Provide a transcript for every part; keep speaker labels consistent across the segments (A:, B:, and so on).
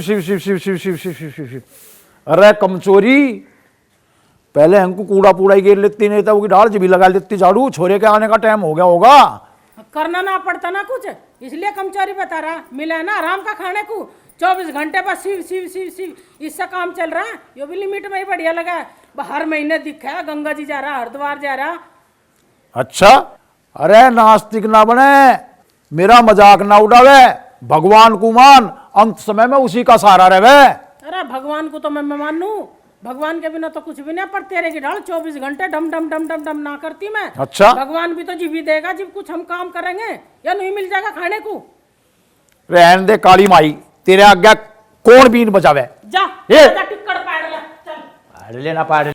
A: शिव शिव शिव शिव शिव शिव शिव शिव शिव। अरे कमचोरी, पहले हमको कूड़ा पूड़ा ही गिर लेती, नहीं तो ढाल भी लगा लेती झाड़ू। छोरे के आने का टाइम हो गया होगा।
B: करना ना पड़ता ना कुछ, इसलिए कमचोरी बता रहा। मिला ना आराम का खाने को, 24 घंटे बस शिव शिव शिव शिव, इससे काम चल रहा है। ये भी लिमिट में ही बढ़िया लगा है। हर महीने दिखा है गंगा जी जा रहा, हरिद्वार जा रहा।
A: अच्छा, अरे नास्तिक ना बने, मेरा मजाक ना उड़ावे। भगवान को मान, अंत समय में उसी का सहारा रहे।
B: अरे भगवान को तो मैं मानू, भगवान के बिना तो कुछ भी नहीं। पर तेरे की ढाल 24 घंटे डम डम डम डम डम ना करती मैं।
A: अच्छा,
B: भगवान भी तो जीव ही देगा जब कुछ हम काम करेंगे, या नहीं मिल जाएगा खाने को।
A: रहन दे काली माई, तेरे आज्ञा कौन बीन बचावे।
B: जा
A: ये
B: जा टिक्कड़ पाड़ ले, चल
A: पाड़ लेना पाड़।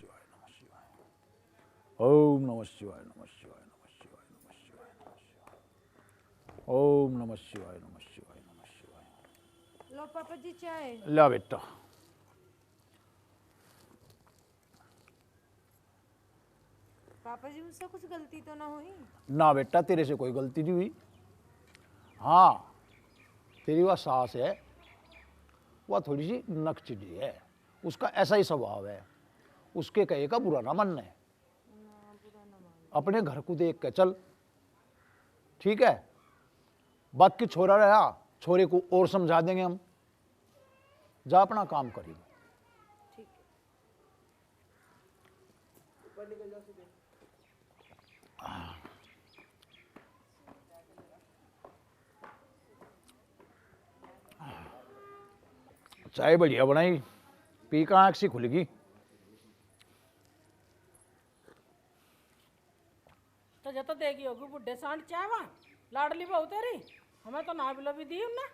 A: ओम नमः शिवाय, नमः शिवाय, नमः शिवाय, नमः शिवाय, नमः शिवाय। ओम नमः शिवाय, नमः शिवाय, नमः शिवाय।
C: लो पापा जी चाय।
A: ला बेटा।
C: पापा जी मुझसे कुछ गलती तो ना हुई?
A: ना बेटा, तेरे से कोई गलती नहीं हुई। हाँ, तेरी वह सास है, वह थोड़ी सी नकचिड़ी है, उसका ऐसा ही स्वभाव है। उसके कहे का बुरा ना मानना है। अपने घर को देख के चल, ठीक है। बाकी छोरा रहा, छोरे को और समझा देंगे हम। जा अपना काम करिए। चाय बढ़िया बनाई, पी का आँख सी खुल गई।
B: तो जो तो देगी होगी बुढ़े सांड चाय वहाँ, लाडली बहू तेरी, हमें तो ना भी दी ना।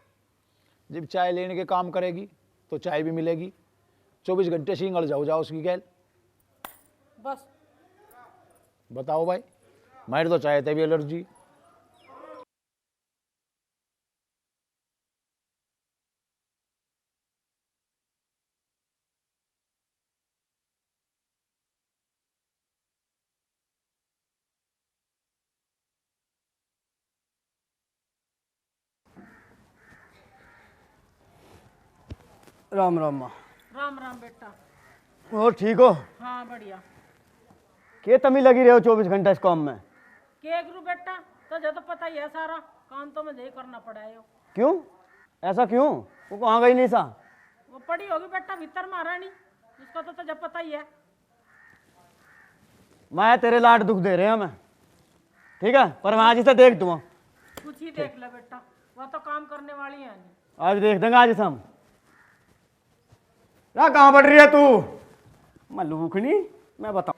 A: जब चाय लेने के काम करेगी तो चाय भी मिलेगी। 24 घंटे सिंगल जाओ उसकी गैल।
B: बस
A: बताओ भाई, मेरे तो चाय थे भी एलर्जी।
D: राम राम माँ।
B: राम राम बेटा।
D: और ठीक हो?
B: हाँ बढ़िया।
D: के तमी लगी रहे हो 24 घंटा इस काम में?
B: के गुरु बेटा, तो जो तो पता ही है सारा काम तो मुझे ही करना पड़ा है।
D: क्यों ऐसा क्यों? वो कहाँ गई निशा?
B: वो पड़ी होगी बेटा भीतर महारानी, उसका तो जब पता ही है।
D: मैं तेरे लाड दुख दे रहे हैं हमें, ठीक है, पर मैं आज इसे देख दूँ।
B: कुछ ही देख ले बेटा, वह तो काम करने वाली है नहीं।
D: आज देख देंगे आज हम। कहाँ बढ़ रही है तू? मैं लूखनी, मैं बताऊँ।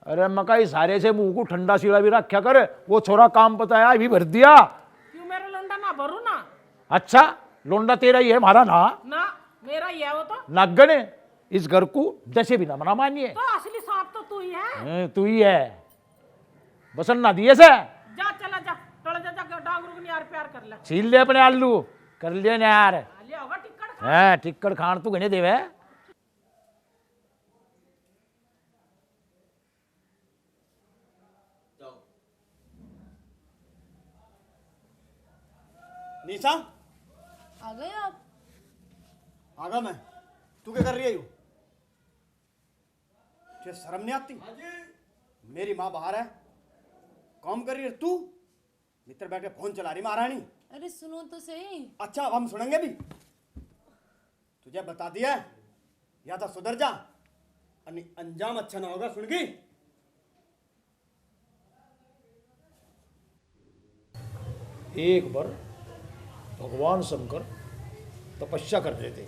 A: अरे मकाई सारे से मुंह को ठंडा सीढ़ा भी रखा कर। वो छोरा काम पता है अभी भर दिया।
B: क्यों मेरा लोंडा ना भरू ना?
A: अच्छा, लोंडा तेरा ही है, हमारा ना।
B: ना मेरा ही है वो तो।
A: नागने इस घर को जैसे भी ना मना मानिए।
B: तो असली सांप तो तू ही है।
A: तू ही है, बसन ना दिए से।
B: जा चला जा, टोला जा जा, डांगरू को यार प्यार कर ले।
A: छील ले अपने आलू, कर लिए ना यार।
B: लिया होगा टिक्कड़ खा।
A: है टिक्कड़ खान तू गने देवे।
D: निशा
C: आ गए आप?
D: आ गया मैं। तू क्या कर रही है? यू तुझे शर्म नहीं आती? मेरी माँ बाहर है, काम कर रही है, तू मित्र बैठ के फोन चला रही महारानी।
C: अरे सुनो तो सही।
D: अच्छा, अब हम सुनेंगे भी। तुझे बता दिया, या तो सुधर जा, अंजाम अच्छा ना होगा, सुन गई?
A: एक बार भगवान शंकर तपस्या कर रहे थे।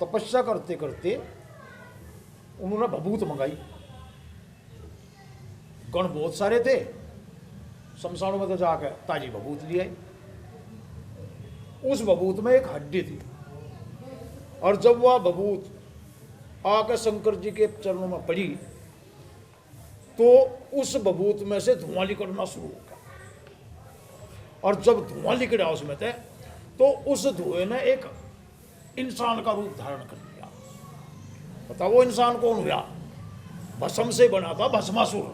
A: तपस्या करते करते उन्होंने भभूत मंगाई। गण बहुत सारे थे, शमशानों में तो जाकर ताजी भभूत ले आई। उस भभूत में एक हड्डी थी, और जब वह भभूत आकर शंकर जी के चरणों में पड़ी तो उस भभूत में से धुआं निकलना शुरू हो गया। और जब धुआं निकला उसमें थे तो उस धुएं ने एक इंसान का रूप धारण कर लिया। बताओ वो इंसान कौन हुआ? भस्म से बना था भस्मासुर,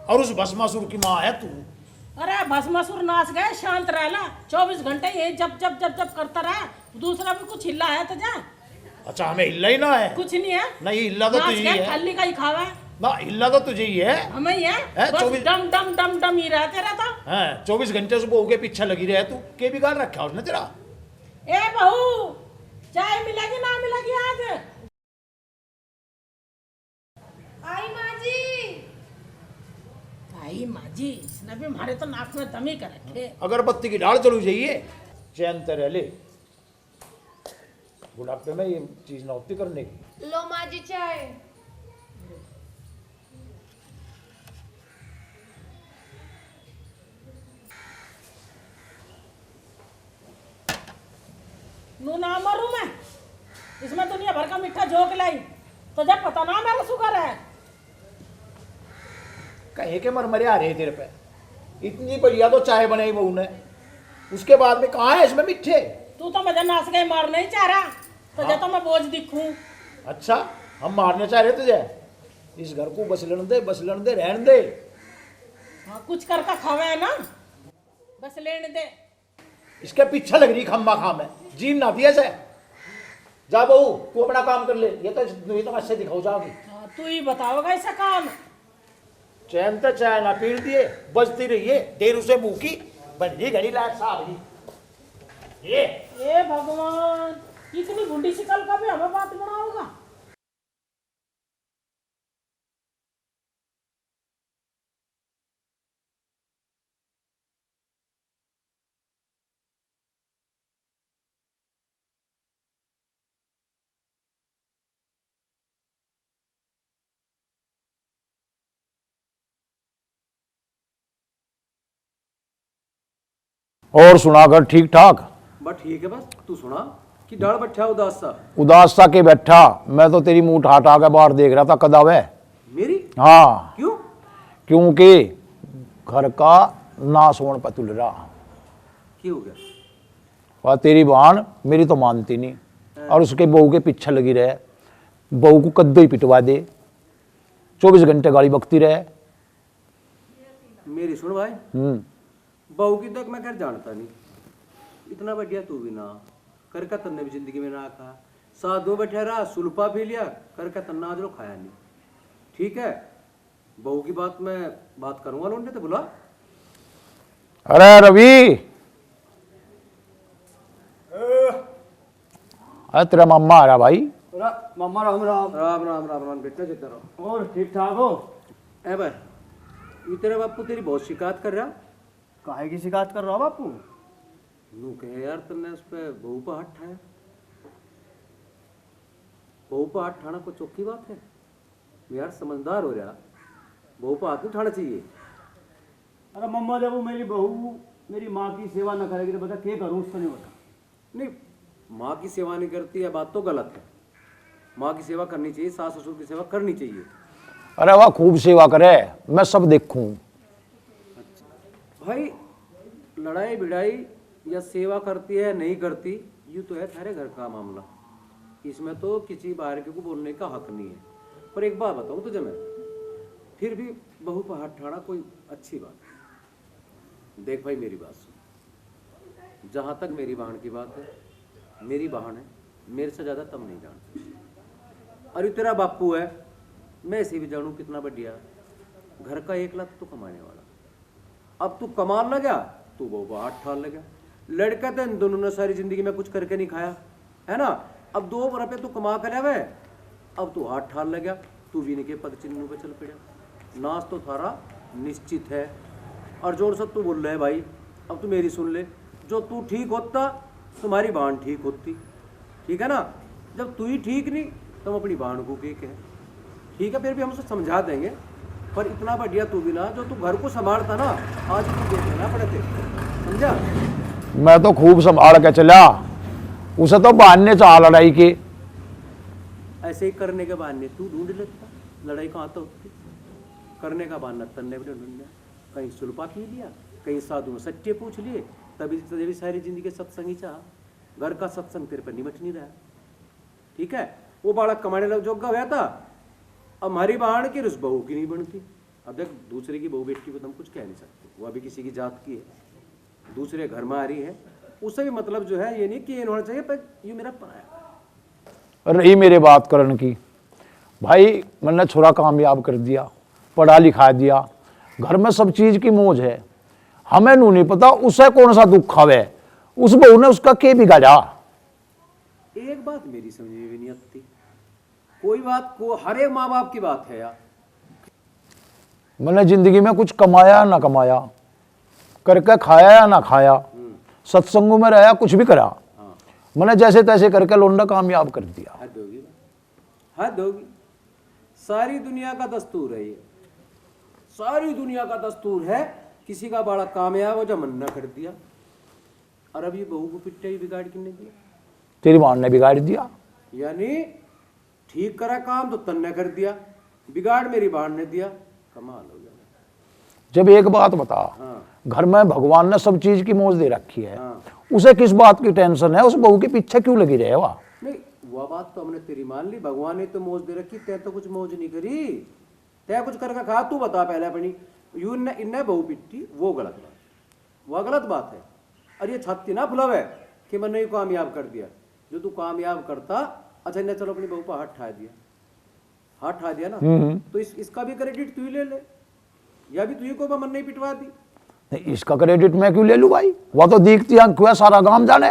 A: और उस भस्मासुर की मां है तू।
B: अरे भस्मासुर नाच गए, शांत रहला। 24 घंटे ये जब जब जब जब करता रहा। दूसरा भी कुछ हिला है तो जा।
A: अच्छा हमें हिल्ला ही ना है।
B: कुछ नहीं है।
A: नहीं हिल्ला तो
B: नाच
A: तुझे ही
B: गए,
A: है
B: खाली का ही खावा।
A: ना, हिल्ला तो तुझे ही है।
B: हमें ही है।
A: है,
B: बस
A: 24
B: डम डम डम डम ही रहते रहता।
A: हाँ 24 घंटे से बहू के पीछे लगी रहे तू। के बिगाड़ रखा उसने तेरा।
B: ए बहू, चाय मिलेगी ना मिलेगी आज?
C: आई माँ जी।
B: भाई माजी, इसने भी हमारे तो नाक में दम ही कर रखे।
A: अगरबत्ती की डाल चलू जाइए, चैन ते रह ले। बुढ़ापे में ये चीज ना होती करने की।
C: लो माँ जी चाय।
B: नू ना मरू मैं, इसमें दुनिया भर का मीठा झोंक लाई तो जब पता ना मेरा शुगर है।
A: कहीं के मरमरे आ रहे तेरे पे। इतनी बढ़िया तो चाय बनाई बहू ने, उसके बाद में कहाँ है इसमें मीठे।
B: तू तो मुझे नाच गए मार नहीं चाह रहा तो
A: हाँ।
B: जब तो मैं बोझ दिखूं।
A: अच्छा हम मारने चाह रहे तुझे। इस घर को बस लेने दे, बस लेने दे, रहने दे।
B: हाँ कुछ करके खावे है ना, बस लेने दे।
A: इसके पीछे लग रही खम्मा खाम है, जीन ना दिया से। जा बहू तू अपना काम कर ले, ये तो अच्छे दिखाओ जाओगी।
B: हाँ, तू ही बताओगा ऐसा काम।
A: चैन तो चाय ना पीड़ दिए, बजती रहिए देर उसे मुंह की। बन गई घड़ी लायक साहब ये।
B: ए भगवान, इतनी गुंडी शिकल का भी हमें बात बनाओगा।
A: और सुनाकर ठीक ठाक।
E: बस ठीक है। बस तू सुना कि डर बैठा उदास सा।
A: उदास सा के बैठा, मैं तो तेरी मुंह ठाट के बाहर देख रहा था कदावे।
E: मेरी?
A: हाँ
E: क्यों?
A: क्योंकि घर का नाश होने पर तुल रहा।
E: क्या हो गया?
A: और तेरी बहन मेरी तो मानती नहीं और उसके बहू के पीछे लगी रहे। बहू को कद्दू ही पिटवा दे, 24 घंटे गाड़ी बकती रहे।
E: मेरी सुन भाई, बहू की तक मैं कर जानता नहीं। इतना बढ़िया तू भी ना कर का तन्ने भी जिंदगी में ना खा। साथ दो बैठे रहा, सुल्फा पी लिया, कर का तन्ना आज लो खाया नहीं। ठीक है, बहू की बात मैं बात करूंगा लौंडे तो बुला।
A: अरे रवि, अरे तेरा मामा आ रहा भाई।
D: मामा राम राम।
E: राम राम राम राम बेटा, जितना रहो।
D: और ठीक ठाक हो?
E: ए भाई, ये तेरा बापू तेरी बहुत शिकायत कर रहा।
D: काहे की शिकायत कर रहा हो बापू?
E: नू कहे यार तन्ने उस पे बहू पर हाथ ठाया। बहू पर हाथ ठाना कोई चौकी बात है? यार समझदार हो रहा, बहू पर हाथ नहीं उठाना चाहिए।
D: अरे मम्मा जब वो मेरी बहू मेरी माँ की सेवा न करेगी तो बता क्या करूँ, उसको नहीं बता।
E: नहीं, माँ की सेवा नहीं करती है बात तो गलत है। माँ की सेवा करनी चाहिए, सास ससुर की सेवा करनी चाहिए।
A: अरे वाह खूब सेवा करे, मैं सब देखूं।
E: भाई लड़ाई भिड़ाई या सेवा करती है नहीं करती, यूँ तो है थारे घर का मामला। इसमें तो किसी बाहर के को बोलने का हक नहीं है। पर एक बात बताऊँ तुझे मैं, फिर भी बहू पर हाथ ठाना कोई अच्छी बात है। देख भाई मेरी बात सुन, जहाँ तक मेरी बहन की बात है, मेरी बहन है, मेरे से ज़्यादा तुम नहीं जानते। अरे तेरा बापू है, मैं ऐसे भी जानूँ कितना बढ़िया, घर का 1 लाख तो कमाने वाला। अब तू कमाल लगा, तू बहू हाथ ठाल लगा। लड़का तो इन दोनों ने सारी जिंदगी में कुछ करके नहीं खाया है ना। अब 2 रुपये तू कमा कर आवे, अब तू हाथ ठाल लगा, तू भी इनके पद चिन्हों पे चल पड़ा। नाश तो थारा निश्चित है। और जोर सब तू बोल रहा है भाई, अब तू मेरी सुन ले। जो तू ठीक होता तुम्हारी बहन ठीक होती, ठीक है ना। जब तू ही ठीक नहीं तुम अपनी बहन को के कहे, ठीक है। फिर भी हम उसे समझा देंगे, पर इतना बढ़िया तू भी ना, जो तू घर को संभालता ना, आज तू देख लेना पड़े थे, समझा।
A: मैं तो खूब संभाल के चला, उसे तो बहाने चाह लड़ाई के।
E: ऐसे ही करने के बहाने तू ढूंढ लेता, लड़ाई कहाँ तो होती। करने का बहाना तन्ने भी ढूंढ लिया, कहीं सुल्पा पी लिया, कहीं साधु में सच्चे पूछ लिए, तभी सारी जिंदगी सत्संग ही चाह। घर का सत्संग तेरे पर निमट नहीं रहा, ठीक है। वो बालक कमाने लग जोगा हुआ था, अब हमारी बहन की रुस बहू की नहीं बनती। अब देख, दूसरे की बहू बेटी को तुम कुछ कह नहीं सकते, वो अभी किसी की जात की है, दूसरे घर में आ रही है, उससे भी मतलब जो है ये नहीं कि ये होना चाहिए पर ये मेरा पराया।
A: रही मेरे बात करने की, भाई मैंने छोरा कामयाब कर दिया, पढ़ा लिखा दिया, घर में सब चीज की मौज है, हमें नू नहीं पता उसे कौन सा दुख आवे, उस बहू ने उसका के बिगाड़ा।
E: एक बात मेरी समझ में भी नहीं आती, कोई बात को हर एक माँ बाप की बात है यार।
A: मैंने जिंदगी में कुछ कमाया ना कमाया, करके खाया या ना खाया, सत्संगों में रहा, कुछ भी करा, मैंने जैसे तैसे करके लौंडा कामयाब कर दिया।
E: हद होगी, हद होगी। सारी दुनिया का दस्तूर है ये, सारी दुनिया का दस्तूर है, किसी का बड़ा कामयाब हो जा मन्ना कर दिया। और अब ये बहू को पिट्टे ही बिगाड़ किसने दिया?
A: तेरी मां ने बिगाड़ दिया।
E: यानी ठीक करा काम तो तन्ने कर दिया, बिगाड़ मेरी बाण ने दिया। कमाल हो गया।
A: जब एक बात बता,
E: हाँ।
A: घर में भगवान ने सब चीज की मौज दे रखी है,
E: हाँ।
A: उसे किस बात की टेंशन है? उस बहू के पीछे क्यों लगी रहे? वाह,
E: नहीं वह बात तो हमने तेरी मान ली, भगवान ने तो मौज दे रखी, तै तो कुछ मौज नहीं करी, तै कुछ करके खा। तू बता पहले अपनी, यू इन्ने बहू पिट्टी, वो गलत बात, वह गलत बात है। और ये छत्ती ना फुलाव है कि मैंने कामयाब कर दिया, जो तू कामयाब करता। अच्छा इन्हें चलो अपनी बहू पर हाथ ठा दिया, हाथ ठा दिया ना, तो इसका भी क्रेडिट तू ही ले ले, या भी तू ही को मन नहीं पिटवा दी।
A: नहीं इसका क्रेडिट मैं क्यों ले लूं भाई? वह तो दिखती आंख हुआ, सारा गांव जाने।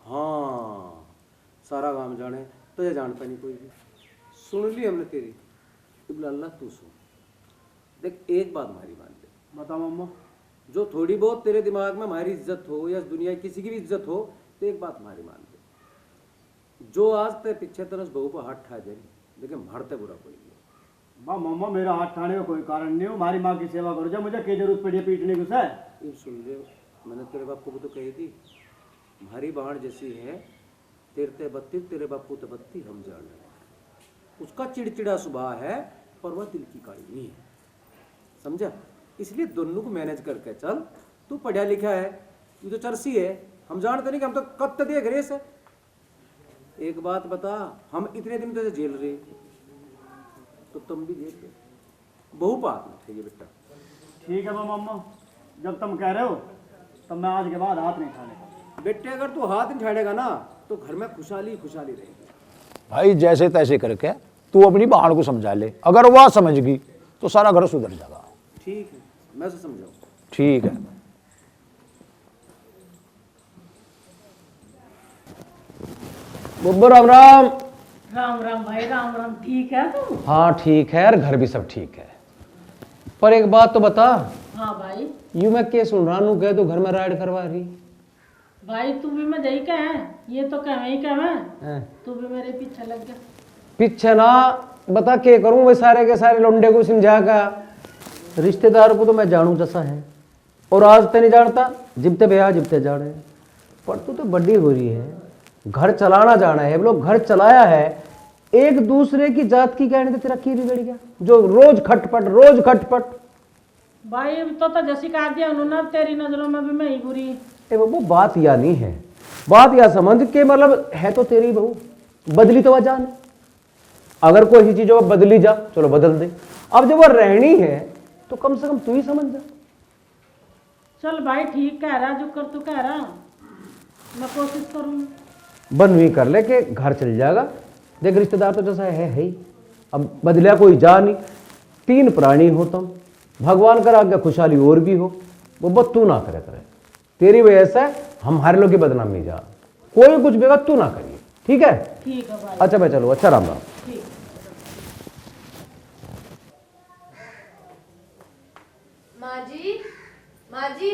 E: हाँ सारा गांव जाने, तो ये जानता नहीं कोई भी। सुन ली हमने तेरी, अल्लाह तू सुन। देख एक बात हमारी मान ले,
D: बता मम्मा।
E: जो थोड़ी बहुत तेरे दिमाग में हमारी इज्जत हो या दुनिया की किसी की भी इज्जत हो, तो एक बात हमारी मान ले, जो आज ते पीछे तरस बहू पर हाथ ठा जाए, लेकिन मारते बुरा कोई नहीं।
D: माँ मम्मा मेरा हाथ ठाने का कोई कारण नहीं हो, हमारी माँ की सेवा करो, जब मुझे क्या जरूरत पड़ी है पीटने की उसे।
E: ये सुन ले, मैंने तेरे बापू को तो कही थी, हमारी बाण जैसी है, तेरे बत्ती तेरे बापू ते बत्ती हम जान रहे। उसका चिड़चिड़ा स्वभाव है, पर वह दिल की काली नहीं है, समझा? इसलिए दोनों को मैनेज करके चल। तू पढ़ा लिखा है, तू तो चरसी है, हम जानते नहीं कि हम तो कब तक देख रहे से। एक बात बता, हम इतने दिन तुझे झेल रहे, तो तुम भी झेल रहे। बहु बात मत है ये बेटा।
D: ठीक है मम्मा, जब तुम कह रहे हो तब मैं आज के बाद हाथ नहीं ठाने।
E: बेटे अगर तू हाथ नहीं छाड़ेगा ना, तो घर में खुशहाली खुशहाली रहेगी।
A: भाई जैसे तैसे करके तू अपनी बहन को समझा ले, अगर वह समझ गई तो सारा घर सुधर जाएगा।
E: ठीक है, मैं तो समझाऊँ।
A: ठीक है।
F: बुब्बू राम राम।
B: राम राम भाई, राम राम। ठीक है तू?
F: हाँ ठीक है यार, घर भी सब ठीक है। पर एक बात तो बता।
B: हाँ भाई।
F: यूं मैं क्या सुन रहा हूँ, कह तू घर में राइड करवा रही?
B: भाई तू भी मैं यही कह, ये तो कह ही कह,
F: हैं?
B: तू भी मेरे पीछे लग गया।
F: पीछे ना बता क्या करूं, वे सारे के सारे लौंडे को समझा का। रिश्तेदार को तो मैं जानू जैसा है, और आज तो नहीं जानता, जिबते भैया जिबते जाने। पर तू तो बड़ी हो रही है, घर चलाना जाना है, लोग घर चलाया है, एक दूसरे की जात की कहने तो तेरा की बिगड़ गया, जो रोज खटपट।
B: भाई तो जैसी कहा दिया उन्होंने, अब तेरी नजरों में भी मैं ही बुरी।
F: ए बहू बात या नहीं है, बात या समझ के मतलब है तो तेरी बहू, बदली तो वह जान। अगर कोई ऐसी चीजों में बदली जा, चलो बदल दे, अब जब वह रहनी है तो कम से कम तू ही समझ जा।
B: चल भाई ठीक कह रहा, जो कर तू कह रहा, मैं कोशिश करूंगी।
F: बनवी कर ले के घर चल जाएगा। देख रिश्तेदार तो जैसा है ही, अब बदलिया कोई जा नहीं, 3 प्राणी हो तुम, भगवान कर आगे खुशहाली और भी हो, वो बस तू ना करे करे, तेरी वजह से हम हर लोग की बदनामी जा, कोई कुछ भी तू ना करिए, ठीक है?
B: ठीक है भाई।
F: अच्छा भाई चलो, अच्छा राम राम।
B: ठीक।
C: माँ जी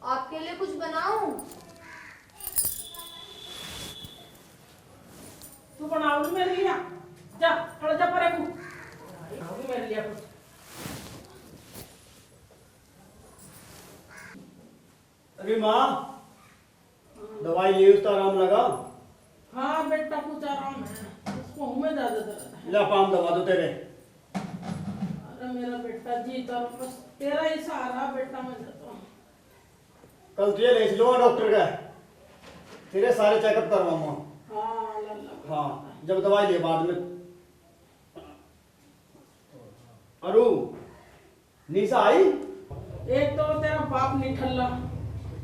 C: आपके लिए कुछ बनाऊं?
B: तू बनाओगी मेरे लिए? जा खड़ा जा परे को, बनाओगी मेरे लिए कुछ?
D: अरे माँ, दवाई ली उसका आराम लगा?
B: हाँ बेटा कुछ आराम है, उसको हूँ में ज्यादा दर्द है।
D: ला पाम दवा दो तेरे।
B: अरे मेरा बेटा जी, तो बस तेरा ही सहारा बेटा, मैं जाता हूँ।
D: कल तुझे ले चलूंगा डॉक्टर का, तेरे सारे चेकअप करवाऊंगा।
B: हाँ अल्लाह।
D: हाँ जब दवाई ले बाद में। अरु निशा आई?
B: एक तो तेरा बाप निठल्ला,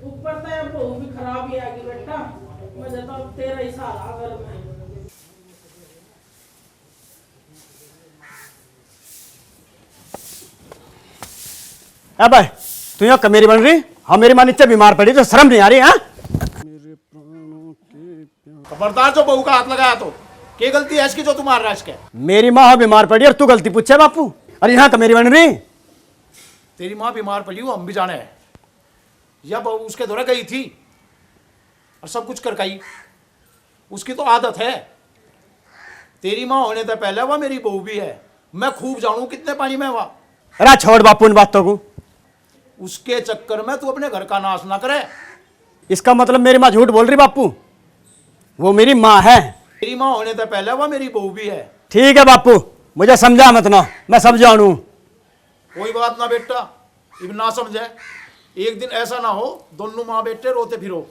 B: ऊपर तो यार बहू भी खराब ही आएगी बेटा। मुझे तो अब तेरा ही सहारा घर में।
D: भाई तू यहाँ कमेरी बन रही? हाँ मेरी माँ नीचे बीमार पड़ी तो शर्म नहीं आ रही? हाँ
A: खबरदार जो बहू का हाथ लगाया तो क्या गलती है इसकी जो तू मार रहा है इसके?
D: मेरी माँ बीमार पड़ी और तू गलती पूछे बापू? अरे यहाँ कमेरी बन रही?
A: तेरी माँ बीमार पड़ी हो हम भी जाने हैं, या बहू उसके द्वारा गई थी और सब कुछ करकाई, उसकी तो आदत है। तेरी माँ होने से पहले वह मेरी बहू भी है, मैं खूब जानू कितने पानी में वह।
D: अरे छोड़ बापू इन बातों को।
A: उसके चक्कर में तू अपने घर का नाश ना करे।
D: इसका मतलब मेरी माँ झूठ बोल रही बापू? वो मेरी माँ है।
A: तेरी माँ होने से पहले वह मेरी बहू भी है।
D: ठीक है बापू, मुझे समझा मत ना, मैं सब जानू।
A: कोई बात ना बेटा, इब ना समझे, एक दिन ऐसा ना हो दोनों माँ बेटे रोते फिरो।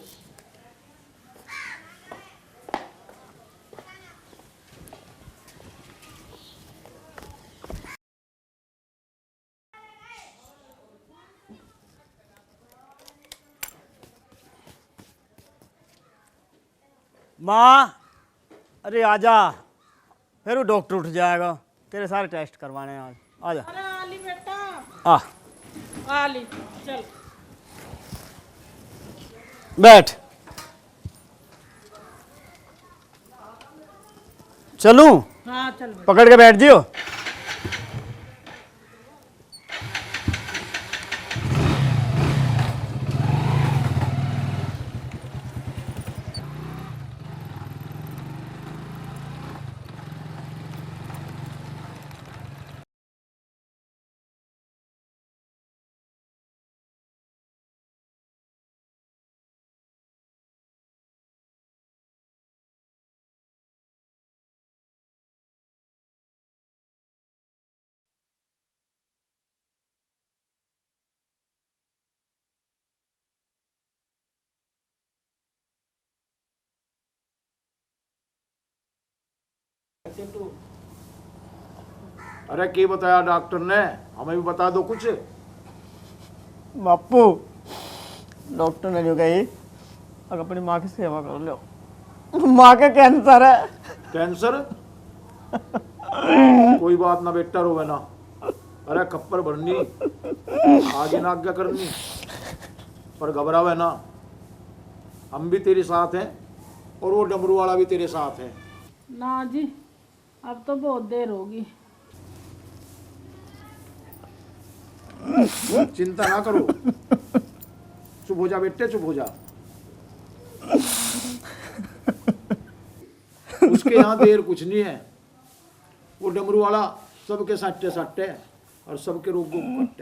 D: माँ अरे आजा, फिर वो डॉक्टर उठ जाएगा, तेरे सारे टेस्ट करवाने हैं आज। आजा।
B: अरे आली बेटा,
D: आ
B: आली चल।
D: बैठ। चलूं?
B: हाँ चल बेटा।
D: पकड़ के बैठ जियो।
A: अरे क्या बताया डॉक्टर ने, हमें भी बता दो कुछ।
D: बापू डॉक्टर ने जो कही, अगर अपनी माँ की सेवा कर लो, माँ का कैंसर है।
A: कैंसर? कोई बात ना बेटा, रोवे ना। अरे खप्पर भरनी, आगे ना आज्ञा करनी, पर घबरावे ना, हम भी तेरे साथ हैं और वो डमरू वाला भी तेरे साथ है।
B: ना जी, अब तो बहुत देर होगी।
A: चिंता ना करो, चुप हो जा बेटे, चुप हो जा। उसके यहाँ देर कुछ नहीं है, वो डमरू वाला सबके सट्टे सट्टे और सबके रोग को कट्टे।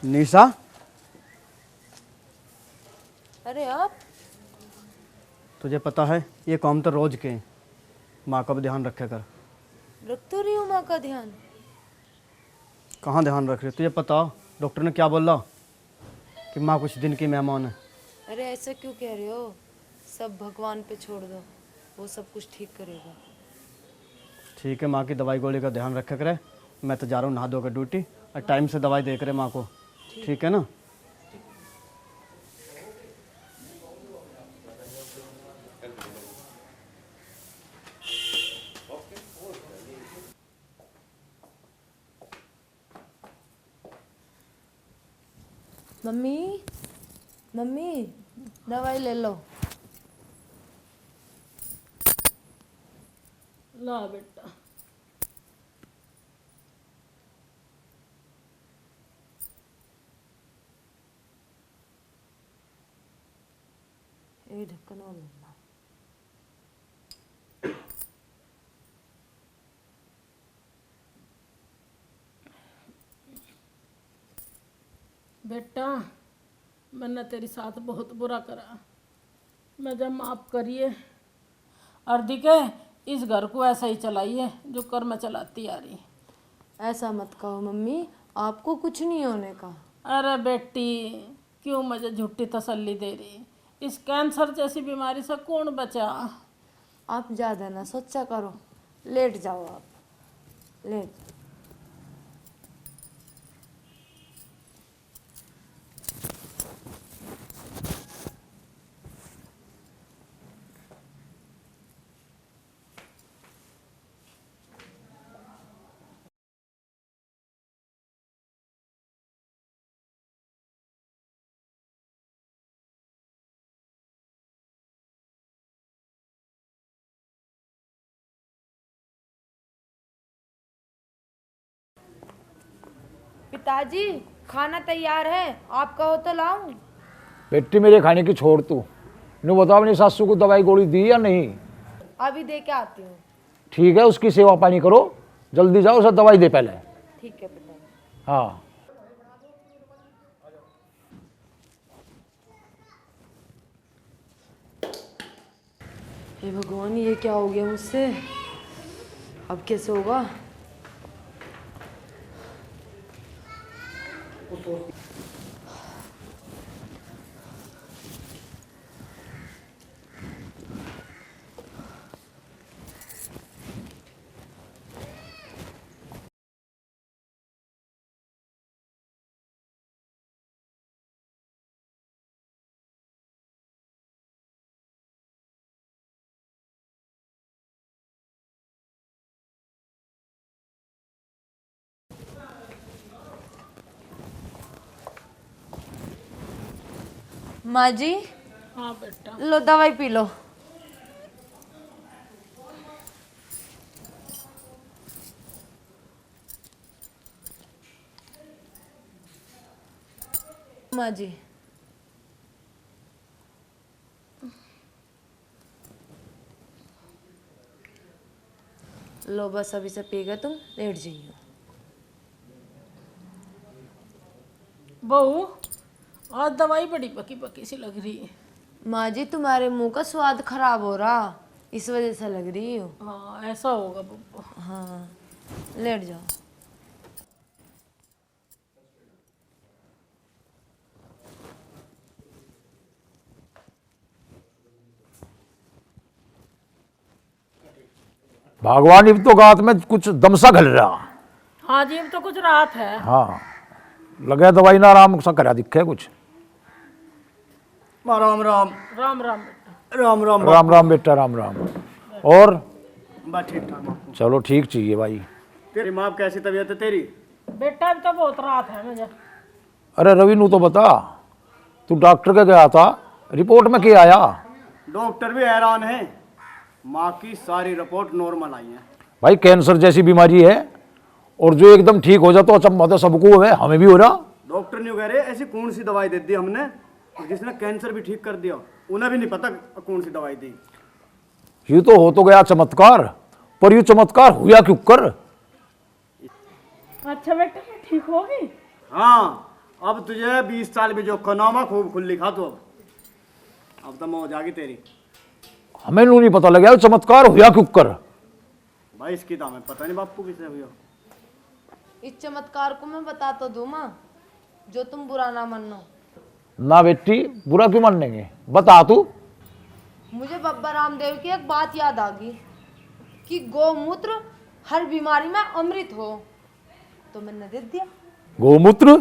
D: निशा
C: अरे आप
D: तुझे पता है ये काम तो रोज के हैं, माँ का भी ध्यान रखे कर।
C: रख तो रही हूँ माँ का ध्यान।
D: कहाँ ध्यान रख रहे? तुझे पता डॉक्टर ने क्या बोला कि माँ कुछ दिन की मेहमान है।
C: अरे ऐसा क्यों कह रहे हो? सब भगवान पे छोड़ दो, वो सब कुछ ठीक करेगा।
D: ठीक है, माँ की दवाई गोली का ध्यान रखे करे। मैं तो जा रहा हूँ नहा धो कर ड्यूटी, और टाइम से दवाई दे करे माँ को, ठीक है ना?
C: मम्मी मम्मी दवाई ले लो।
B: ला बेटा।
C: ये ढक्कन और लेना।
B: बेटा मैंने तेरे साथ बहुत बुरा करा, मुझे माफ करिए। और दिखे इस घर को ऐसा ही चलाइए जो कर मैं चलाती आ रही।
C: ऐसा मत कहो मम्मी, आपको कुछ नहीं होने का।
B: अरे बेटी, क्यों मुझे झूठी तसल्ली दे रही? इस कैंसर जैसी बीमारी से कौन बचा?
C: आप ज़्यादा ना सोचा करो, लेट जाओ आप, लेट। पिताजी, खाना तैयार है, आप कहो तो लाऊं?
A: बेटी मेरे खाने की छोड़ तू, नु बताओ अपनी सासू को दवाई गोली दी या नहीं?
C: अभी दे के आती हूँ।
A: ठीक है, उसकी सेवा पानी करो, जल्दी जाओ, उसे दवाई दे पहले।
C: ठीक है पिताजी।
A: हाँ।
C: हे भगवान, ये क्या हो गया मुझसे? अब कैसे होगा? माँ जी,
B: हाँ बेटा।
C: लो दवाई पी लो। माँ जी, लो बस अभी से पी गए तुम, लेट जाइए।
B: बहू, आज दवाई बड़ी पकी पकी सी लग रही है।
C: माँ जी, तुम्हारे मुंह का स्वाद खराब हो रहा, इस वजह से लग रही हो।
B: हाँ, ऐसा होगा बब्बू।
C: हाँ, लेट जाओ।
A: भगवान इब तो गात में कुछ दमसा घल रहा।
B: हाँ जी, अब तो कुछ रात है।
A: हाँ, लगे दवाई ना आराम सा करा दिखे कुछ।
D: माँ राम राम।
B: राम राम बेटा।
D: राम राम
A: राम राम बेटा, राम राम। और
D: बस ठीक ठाक बापू।
A: चलो ठीक चाहिए भाई।
D: तेरी माँ कैसी तबीयत है तेरी?
B: बेटा अब तो बहुत रात है मुझे।
A: अरे रवि नू तो बता, तू डॉक्टर के गया था, रिपोर्ट में क्या आया?
D: डॉक्टर भी हैरान है, माँ की सारी रिपोर्ट नॉर्मल आई है।
A: भाई कैंसर जैसी बीमारी है, और जो एकदम ठीक हो जाता तो अचंभा तो सबको है, हमें भी हो रहा।
D: डॉक्टर ने कह रहे ऐसी कौन सी दवाई दे दी हमने, और जिसने कैंसर भी ठीक कर दिया, उन्हें भी नहीं पता कौन सी दवाई दी।
A: ये तो हो तो गया चमत्कार, पर ये चमत्कार हुआ क्यों कर?
B: अच्छा बेटा, मैं ठीक हो गई?
D: हाँ, अब तुझे 20 साल में जो खनामा खूब खुल लिखा तो अब तो मौज आ गई तेरी।
A: हमें नू नहीं पता लगा चमत्कार हुआ क्यों कर।
D: भाई इसकी तो हमें पता नहीं बापू किसे हुआ।
C: इस चमत्कार को मैं बता तो दूं माँ, जो तुम बुरा ना मानो।
A: ना बेटी, बुरा क्यों मानेंगे, बता तू।
C: मुझे बाबा रामदेव की एक बात याद आ गई कि गौमूत्र हर बीमारी में अमृत हो, तो मैंने दे दिया।
A: गोमूत्र?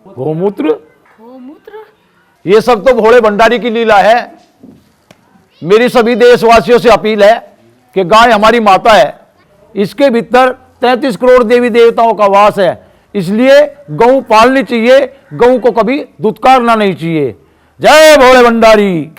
A: गोमूत्र?
B: गोमूत्र?
A: ये सब तो भोले भंडारी की लीला है। मेरी सभी देशवासियों से अपील है कि गाय हमारी माता है, इसके भीतर 33 करोड़ देवी देवताओं का वास है, इसलिए गौ पालनी चाहिए, गौ को कभी दुत्कारना नहीं चाहिए। जय भोले भंडारी।